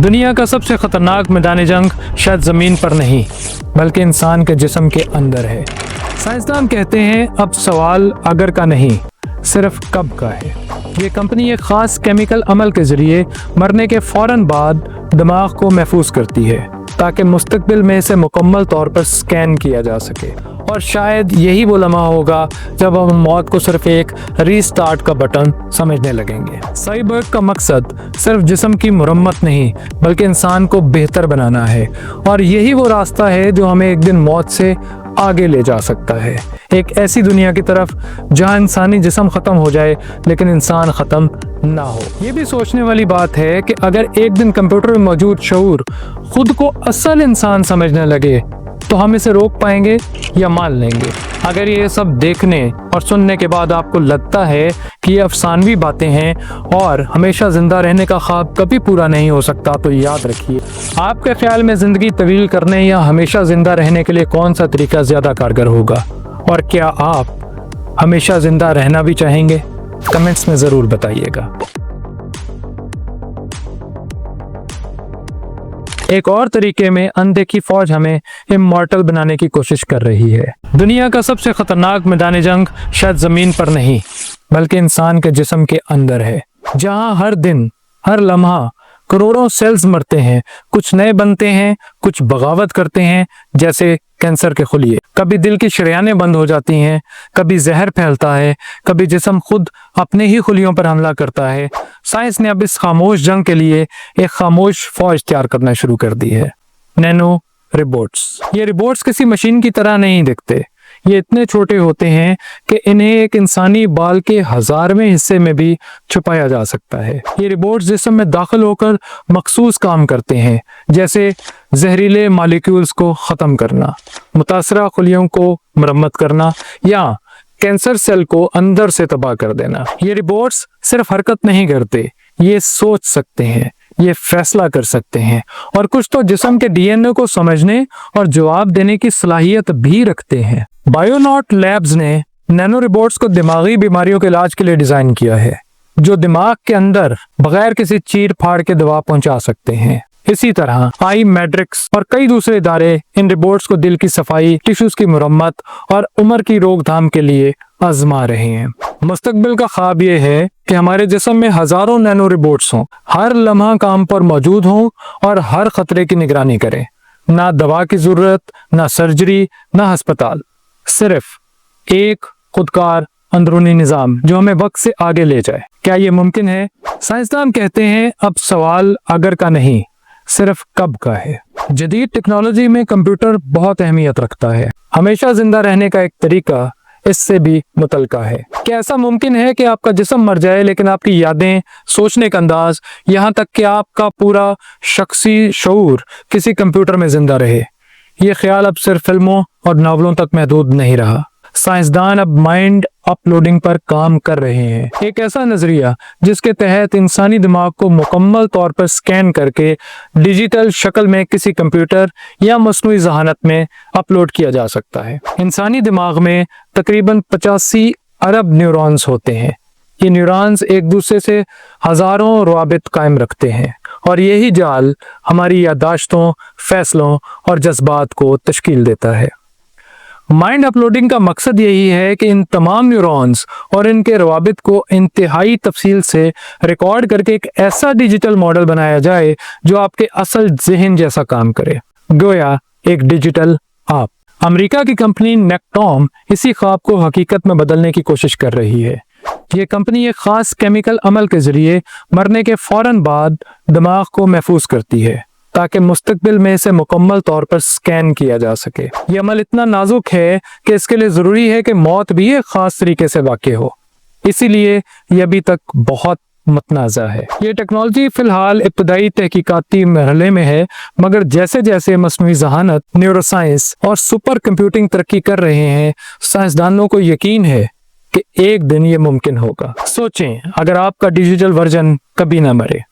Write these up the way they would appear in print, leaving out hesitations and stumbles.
दुनिया का सबसे खतरनाक मैदान जंग शायद ज़मीन पर नहीं बल्कि इंसान के जिस्म के अंदर है। साइंसदान कहते हैं अब सवाल अगर का नहीं सिर्फ कब का है। ये कंपनी एक ख़ास केमिकल अमल के ज़रिए मरने के फ़ौरन बाद दिमाग को महफूज करती है ताकि मुस्तकबिल में इसे मुकम्मल तौर पर स्कैन किया जा सके। और शायद यही वो लम्हा होगा जब हम मौत को सिर्फ एक रीस्टार्ट का बटन समझने लगेंगे। साइबर्ग का मकसद सिर्फ जिस्म की मुरम्मत नहीं बल्कि इंसान को बेहतर बनाना है, और यही वो रास्ता है जो हमें एक दिन मौत से आगे ले जा सकता है, एक ऐसी दुनिया की तरफ जहां इंसानी जिस्म ख़त्म हो जाए लेकिन इंसान ख़त्म ना हो। ये भी सोचने वाली बात है कि अगर एक दिन कंप्यूटर में मौजूद शऊर खुद को असल इंसान समझने लगे तो हम इसे रोक पाएंगे या मान लेंगे। अगर ये सब देखने और सुनने के बाद आपको लगता है कि ये अफसानवी बातें हैं और हमेशा जिंदा रहने का ख्वाब कभी पूरा नहीं हो सकता, तो याद रखिए, आपके ख्याल में ज़िंदगी तवील करने या हमेशा जिंदा रहने के लिए कौन सा तरीका ज़्यादा कारगर होगा, और क्या आप हमेशा जिंदा रहना भी चाहेंगे? कमेंट्स में ज़रूर बताइएगा। एक और तरीके में अनदेखी फौज हमें इमॉर्टल बनाने की कोशिश कर रही है। दुनिया का सबसे खतरनाक मैदान जंग शायद ज़मीन पर नहीं बल्कि इंसान के जिस्म के अंदर है, जहां हर दिन हर लम्हा करोड़ों सेल्स मरते हैं, कुछ नए बनते हैं, कुछ बगावत करते हैं जैसे कैंसर के खुलिये। कभी दिल की शरियानें बंद हो जाती हैं, कभी जहर फैलता है, कभी जिस्म खुद अपने ही खुलियों पर हमला करता है। साइंस ने अब इस खामोश जंग के लिए एक खामोश फौज तैयार करना शुरू कर दी है, नैनो रोबोट्स। ये रोबोट्स किसी मशीन की तरह नहीं दिखते, ये इतने छोटे होते हैं कि इन्हें एक इंसानी बाल के 1000वें हिस्से में भी छुपाया जा सकता है। ये रोबोट्स जिस्म में दाखिल होकर मखसूस काम करते हैं, जैसे जहरीले मॉलिक्यूल्स को ख़त्म करना, मुतासरा खुलियों को मरम्मत करना या कैंसर सेल को अंदर से तबाह कर देना। ये रोबोट्स सिर्फ हरकत नहीं करते, ये सोच सकते हैं, ये फैसला कर सकते हैं, और कुछ तो जिस्म के डीएनए को समझने और जवाब देने की सलाहियत भी रखते हैं। बायोनॉट लैब्स ने नैनो रोबोट्स को दिमागी बीमारियों के इलाज के लिए डिजाइन किया है, जो दिमाग के अंदर बगैर किसी चीर फाड़ के दवा पहुंचा सकते हैं। इसी तरह आई मैट्रिक्स और कई दूसरे इदारे इन रोबोट्स को दिल की सफाई, टिश्यूज की मुरम्मत और उम्र की रोकथाम के लिए आजमा रहे हैं। मुस्तकबिल का ख्वाब ये है कि हमारे जिस्म में हजारों नैनो रोबोट्स हों, हर लम्हा काम पर मौजूद हों और हर खतरे की निगरानी करें। ना दवा की जरूरत, ना सर्जरी, ना अस्पताल, सिर्फ एक खुदकार अंदरूनी निजाम जो हमें वक्त से आगे ले जाए। क्या ये मुमकिन है? साइंसदान कहते हैं अब सवाल अगर का नहीं सिर्फ कब का है। जदीद टेक्नोलॉजी में कंप्यूटर बहुत अहमियत रखता है। हमेशा जिंदा रहने का एक तरीका इससे भी मुतल्का है। क्या ऐसा मुमकिन है कि आपका जिस्म मर जाए लेकिन आपकी यादें, सोचने का अंदाज, यहाँ तक कि आपका पूरा शख्सी शऊर किसी कंप्यूटर में जिंदा रहे? ये ख्याल अब सिर्फ फिल्मों और नावलों तक महदूद नहीं रहा। साइंसदान अब माइंड अपलोडिंग पर काम कर रहे हैं, एक ऐसा नजरिया जिसके तहत इंसानी दिमाग को मुकम्मल तौर पर स्कैन करके डिजिटल शक्ल में किसी कंप्यूटर या मस्नूई ज़हानत में अपलोड किया जा सकता है। इंसानी दिमाग में तकरीबन 85 अरब न्यूरॉन्स होते हैं। ये न्यूरॉन्स एक दूसरे से हजारों रवाबित कायम रखते हैं, और यही जाल हमारी याददाश्तों, फैसलों और जज्बात को तश्कील देता है। माइंड अपलोडिंग का मकसद यही है कि इन तमाम न्यूरॉन्स और इनके रवाबित को इंतहाई तफसील से रिकॉर्ड करके एक ऐसा डिजिटल मॉडल बनाया जाए जो आपके असल ज़हन जैसा काम करे, गोया एक डिजिटल आप। अमेरिका की कंपनी नेक्टॉम इसी ख्वाब को हकीकत में बदलने की कोशिश कर रही है। ये कंपनी एक खास केमिकल अमल के जरिए मरने के फौरन बाद दिमाग को महफूज करती है ताकि मुस्तकबिल में इसे मुकम्मल तौर पर स्कैन किया जा सके। ये अमल इतना नाजुक है कि इसके लिए ज़रूरी है कि मौत भी एक ख़ास तरीके से वाक़ई हो, इसीलिए ये अभी तक बहुत मतनाज़ा है। ये टेक्नोलॉजी फ़िलहाल इब्तदाई तहकीकाती मरहले में है, मगर जैसे जैसे मस्नूई ज़हानत, न्यूरोसाइंस और सुपर कंप्यूटिंग तरक्की कर रहे हैं, साइंसदानों को यकीन है कि एक दिन ये मुमकिन होगा। सोचें, अगर आपका डिजिटल वर्जन कभी ना मरे,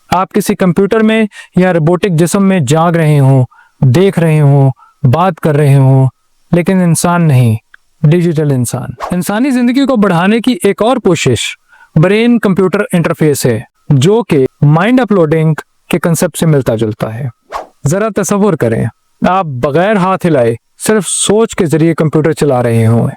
आप किसी कंप्यूटर में या रोबोटिक जिस्म में जाग रहे हों, देख रहे हों, बात कर रहे हों, लेकिन इंसान नहीं, डिजिटल इंसान। इंसानी जिंदगी को बढ़ाने की एक और कोशिश ब्रेन कंप्यूटर इंटरफेस है, जो कि माइंड अपलोडिंग के कंसेप्ट से मिलता जुलता है। जरा तसव्वुर करें, आप बगैर हाथ हिलाए सिर्फ सोच के जरिए कंप्यूटर चला रहे हों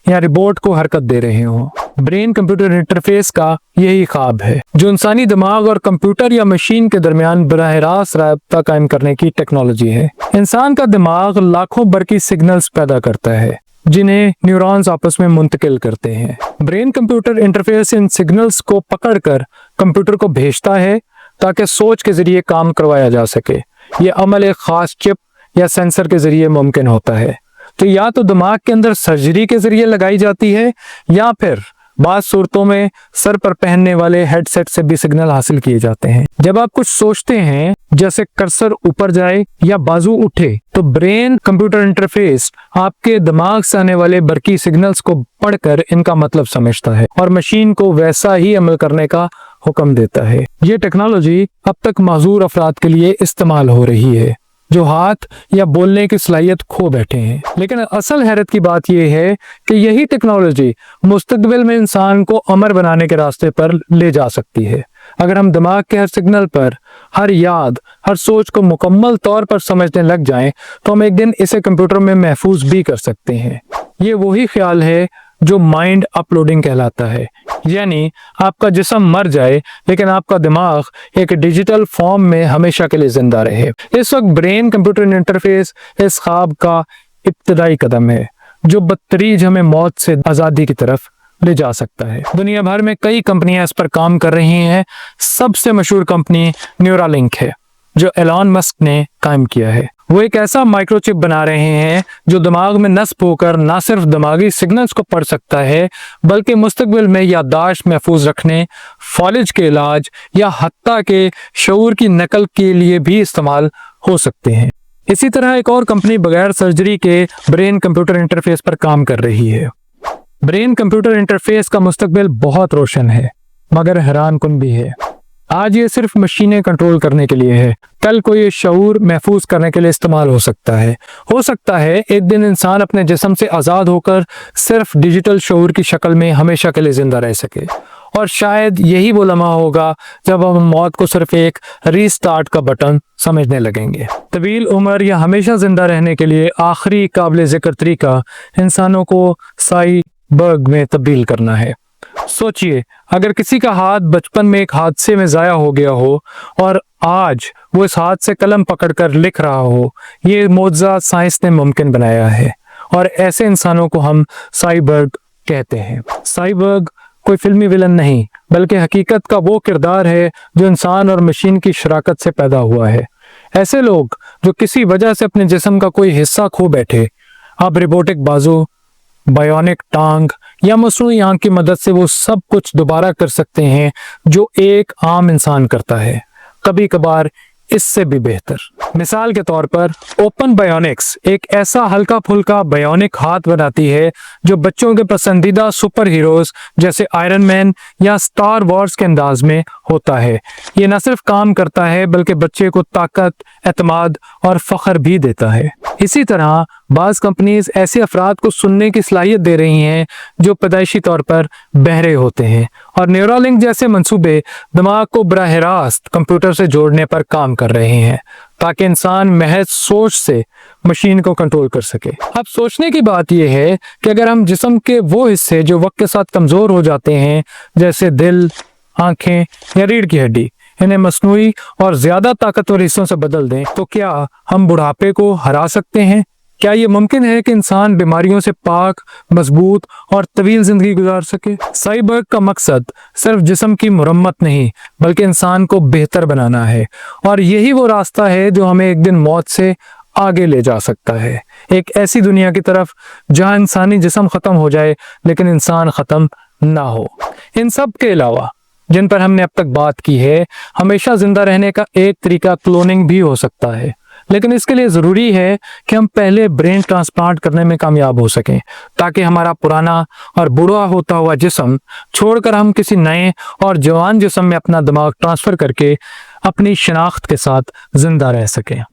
या रिबोट को हरकत दे रहे हों। ब्रेन कंप्यूटर इंटरफेस का यही ख्वाब है, जो इंसानी दिमाग और कंप्यूटर या मशीन के दरमियान बराह रास्त राबता कायम करने की टेक्नोलॉजी है। इंसान का दिमाग लाखों बरकी सिग्नल्स पैदा करता है जिन्हें न्यूरॉन्स आपस में मुंतकिल करते हैं। ब्रेन कंप्यूटर इंटरफेस इन सिग्नल्स को पकड़कर कंप्यूटर को भेजता है ताकि सोच के जरिए काम करवाया जा सके। यह अमल एक खास चिप या सेंसर के जरिए मुमकिन होता है। तो या तो दिमाग के अंदर सर्जरी के जरिए लगाई जाती है या फिर बाज़ सूरतों में सर पर पहनने वाले हेडसेट से भी सिग्नल हासिल किए जाते हैं। जब आप कुछ सोचते हैं, जैसे कर्सर ऊपर जाए या बाजू उठे, तो ब्रेन कंप्यूटर इंटरफेस आपके दिमाग से आने वाले बरकी सिग्नल्स को पढ़कर इनका मतलब समझता है और मशीन को वैसा ही अमल करने का हुक्म देता है। ये टेक्नोलॉजी अब तक माजूर अफराद के लिए इस्तेमाल हो रही है जो हाथ या बोलने की सलाहियत खो बैठे हैं। लेकिन असल हैरत की बात यह है कि यही टेक्नोलॉजी मुस्तकबिल में इंसान को अमर बनाने के रास्ते पर ले जा सकती है। अगर हम दिमाग के हर सिग्नल पर, हर याद, हर सोच को मुकम्मल तौर पर समझने लग जाएं, तो हम एक दिन इसे कंप्यूटर में महफूज भी कर सकते हैं। ये वही ख्याल है जो माइंड अपलोडिंग कहलाता है, यानी आपका जिस्म मर जाए लेकिन आपका दिमाग एक डिजिटल फॉर्म में हमेशा के लिए जिंदा रहे। इस वक्त ब्रेन कंप्यूटर इंटरफेस इस ख्वाब का इब्तदाई कदम है जो बदतरीज हमें मौत से आज़ादी की तरफ ले जा सकता है। दुनिया भर में कई कंपनियां इस पर काम कर रही हैं। सबसे मशहूर कंपनी न्यूरालिंक है जो एलॉन मस्क ने कायम किया है। वो एक ऐसा माइक्रोचिप बना रहे हैं जो दिमाग में नस्ब होकर न सिर्फ दिमागी सिग्नल्स को पढ़ सकता है बल्कि मुस्तकबिल में याददाश्त महफूज रखने, फॉलिज के इलाज या हत्ता के शऊर की नकल के लिए भी इस्तेमाल हो सकते हैं। इसी तरह एक और कंपनी बगैर सर्जरी के ब्रेन कंप्यूटर इंटरफेस पर काम कर रही है। ब्रेन कंप्यूटर इंटरफेस का मुस्तकबिल बहुत रोशन है मगर हैरान कुन भी है। आज ये सिर्फ मशीनें कंट्रोल करने के लिए है, कल को ये शऊर महफूज करने के लिए इस्तेमाल हो सकता है। हो सकता है एक दिन इंसान अपने जिस्म से आज़ाद होकर सिर्फ डिजिटल शऊर की शक्ल में हमेशा के लिए जिंदा रह सके, और शायद यही वो लम्हा होगा जब हम मौत को सिर्फ एक रीस्टार्ट का बटन समझने लगेंगे। तवील उम्र या हमेशा जिंदा रहने के लिए आखिरी काबिल जिक्र तरीका इंसानों को साइबर्ग में तब्दील करना है। सोचिए, अगर किसी का हाथ बचपन में एक हादसे में जाया हो गया हो और आज वो इस हाथ से कलम पकड़कर लिख रहा हो, ये मौजज़ा साइंस ने मुमकिन बनाया है और ऐसे इंसानों को हम साइबर्ग कहते हैं। साइबर्ग कोई फिल्मी विलन नहीं बल्कि हकीकत का वो किरदार है जो इंसान और मशीन की शराकत से पैदा हुआ है। ऐसे लोग जो किसी वजह से अपने जिस्म का कोई हिस्सा खो बैठे, अब रोबोटिक बाजू, बायोनिक टांग या मसनूई आंख की मदद से वो सब कुछ दोबारा कर सकते हैं जो एक आम इंसान करता है, कभी कभार इससे भी बेहतर। मिसाल के तौर पर ओपन बायोनिक्स एक ऐसा हल्का फुल्का बायोनिक हाथ बनाती है जो बच्चों के पसंदीदा सुपर हीरोज जैसे आयरन मैन या स्टार वॉर्स के अंदाज में होता है। ये न सिर्फ काम करता है बल्कि बच्चे को ताकत, एतमाद और फख्र भी देता है। इसी तरह बाज़ कंपनीज ऐसे अफराद को सुनने की सलाहियत दे रही हैं जो पैदाइशी तौर पर बहरे होते हैं, और न्यूरालिंक जैसे मंसूबे दिमाग को बराह रास्त कंप्यूटर से जोड़ने पर काम कर रहे हैं ताकि इंसान महज सोच से मशीन को कंट्रोल कर सके। अब सोचने की बात यह है कि अगर हम जिस्म के वो हिस्से जो वक्त के साथ कमजोर हो जाते हैं जैसे दिल, आंखें या रीढ़ की हड्डी, इन्हें मसनूई और ज्यादा ताकतवर हिस्सों से बदल दें तो क्या हम बुढ़ापे को हरा सकते हैं? क्या ये मुमकिन है कि इंसान बीमारियों से पाक, मजबूत और तवील जिंदगी गुजार सके? साइबर्ग का मकसद सिर्फ जिस्म की मुरम्मत नहीं बल्कि इंसान को बेहतर बनाना है, और यही वो रास्ता है जो हमें एक दिन मौत से आगे ले जा सकता है, एक ऐसी दुनिया की तरफ जहां इंसानी जिस्म खत्म हो जाए लेकिन इंसान खत्म ना हो। इन सब के अलावा जिन पर हमने अब तक बात की है, हमेशा जिंदा रहने का एक तरीका क्लोनिंग भी हो सकता है, लेकिन इसके लिए जरूरी है कि हम पहले ब्रेन ट्रांसप्लांट करने में कामयाब हो सकें ताकि हमारा पुराना और बूढ़ा होता हुआ जिस्म छोड़कर हम किसी नए और जवान जिस्म में अपना दिमाग ट्रांसफर करके अपनी शनाख्त के साथ जिंदा रह सकें।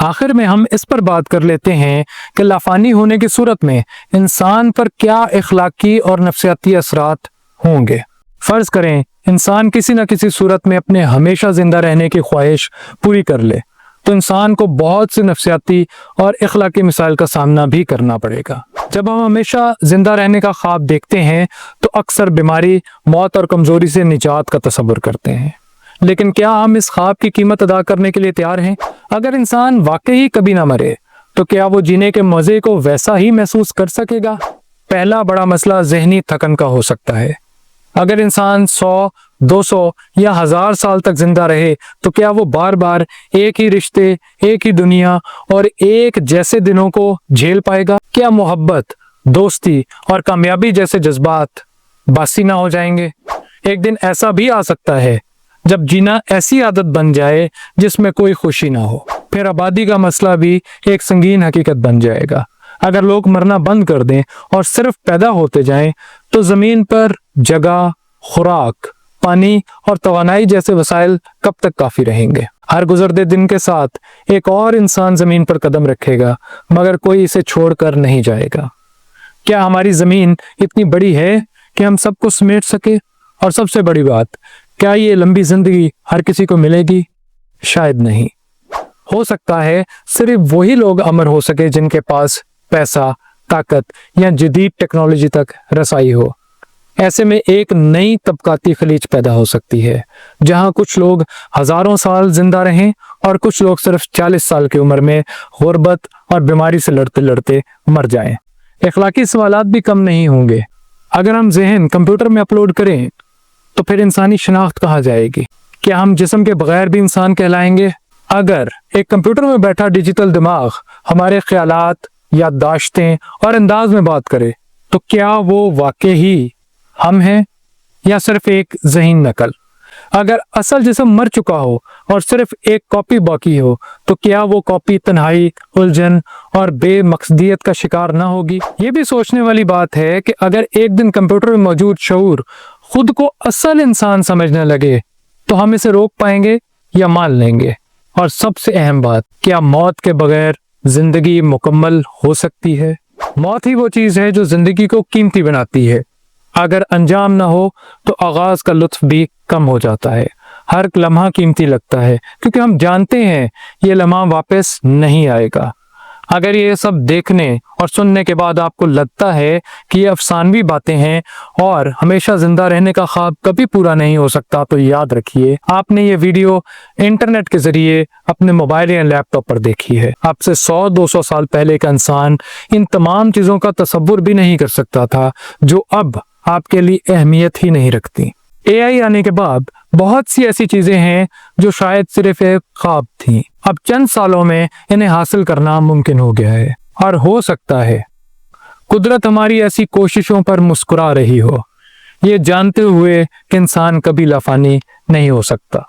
आखिर में हम इस पर बात कर लेते हैं कि लाफानी होने की सूरत में इंसान पर क्या इखलाकी और नफ्सियाती असरात होंगे। फर्ज करें इंसान किसी न किसी सूरत में अपने हमेशा जिंदा रहने की ख्वाहिश पूरी कर ले, तो इंसान को बहुत सी नफ्सियाती और इखलाकी मिसाइल का सामना भी करना पड़ेगा। जब हम हमेशा जिंदा रहने का ख्वाब देखते हैं तो अक्सर बीमारी, मौत और कमजोरी से निजात का तसव्वुर करते हैं। लेकिन क्या हम इस ख्वाब की कीमत अदा करने के लिए तैयार हैं? अगर इंसान वाकई कभी ना मरे तो क्या वो जीने के मजे को वैसा ही महसूस कर सकेगा? पहला बड़ा मसला ज़हनी थकन का हो सकता है। अगर इंसान 100, 200 या 1000 साल तक जिंदा रहे तो क्या वो बार बार एक ही रिश्ते, एक ही दुनिया और एक जैसे दिनों को झेल पाएगा? क्या मोहब्बत, दोस्ती और कामयाबी जैसे जज्बात बासी ना हो जाएंगे? एक दिन ऐसा भी आ सकता है जब जीना ऐसी आदत बन जाए जिसमें कोई खुशी ना हो। फिर आबादी का मसला भी एक संगीन हकीकत बन जाएगा। अगर लोग मरना बंद कर दें और सिर्फ पैदा होते जाएं तो जमीन पर जगह, खुराक, पानी और तवानाई जैसे वसाइल कब तक काफी रहेंगे? हर गुजरते दिन के साथ एक और इंसान जमीन पर कदम रखेगा, मगर कोई इसे छोड़कर नहीं जाएगा। क्या हमारी जमीन इतनी बड़ी है कि हम सबको समेट सके? और सबसे बड़ी बात, क्या ये लंबी जिंदगी हर किसी को मिलेगी? शायद नहीं। हो सकता है सिर्फ वही लोग अमर हो सके जिनके पास पैसा, ताकत या जदीद टेक्नोलॉजी तक रसाई हो। ऐसे में एक नई तबकाती खलीज पैदा हो सकती है जहां कुछ लोग हजारों साल जिंदा रहें और कुछ लोग सिर्फ 40 साल की उम्र में गुर्बत और बीमारी से लड़ते लड़ते मर जाएं। इखलाकी सवालात भी कम नहीं होंगे। अगर हम ज़हन कंप्यूटर में अपलोड करें तो फिर इंसानी शनाख्त कहाँ जाएगी? क्या हम जिस्म के बगैर भी इंसान कहलाएंगे? अगर एक कंप्यूटर में बैठा डिजिटल दिमाग हमारे ख्यालात, याददाश्तें और अंदाज में बात करे तो क्या वो वाकई ही हम हैं या सिर्फ एक ज़हीन नकल? अगर असल जिस्म मर चुका हो और सिर्फ एक कॉपी बाकी हो तो क्या वो कॉपी तन्हाई, उलझन और बेमकसदियत का शिकार ना होगी? ये भी सोचने वाली बात है कि अगर एक दिन कंप्यूटर में मौजूद शऊर खुद को असल इंसान समझने लगे तो हम इसे रोक पाएंगे या मान लेंगे? और सबसे अहम बात, क्या मौत के बगैर जिंदगी मुकम्मल हो सकती है? मौत ही वो चीज है जो जिंदगी को कीमती बनाती है। अगर अंजाम ना हो तो आगाज का लुत्फ भी कम हो जाता है। हर लम्हा कीमती लगता है क्योंकि हम जानते हैं ये लम्हा वापस नहीं आएगा। अगर ये सब देखने और सुनने के बाद आपको लगता है कि ये अफसानवी बातें हैं और हमेशा जिंदा रहने का ख्वाब कभी पूरा नहीं हो सकता, तो याद रखिए आपने ये वीडियो इंटरनेट के जरिए अपने मोबाइल या लैपटॉप पर देखी है। आपसे 100-200 साल पहले का इंसान इन तमाम चीजों का तसव्वुर भी नहीं कर सकता था जो अब आपके लिए अहमियत ही नहीं रखती। AI आने के बाद बहुत सी ऐसी चीजें हैं जो शायद सिर्फ एक ख्वाब थी, अब चंद सालों में इन्हें हासिल करना मुमकिन हो गया है। और हो सकता है कुदरत हमारी ऐसी कोशिशों पर मुस्कुरा रही हो, ये जानते हुए कि इंसान कभी लाफानी नहीं हो सकता।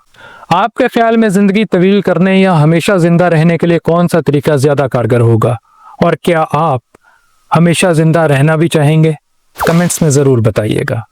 आपके ख्याल में जिंदगी तवील करने या हमेशा जिंदा रहने के लिए कौन सा तरीका ज्यादा कारगर होगा? और क्या आप हमेशा जिंदा रहना भी चाहेंगे? कमेंट्स में जरूर बताइएगा।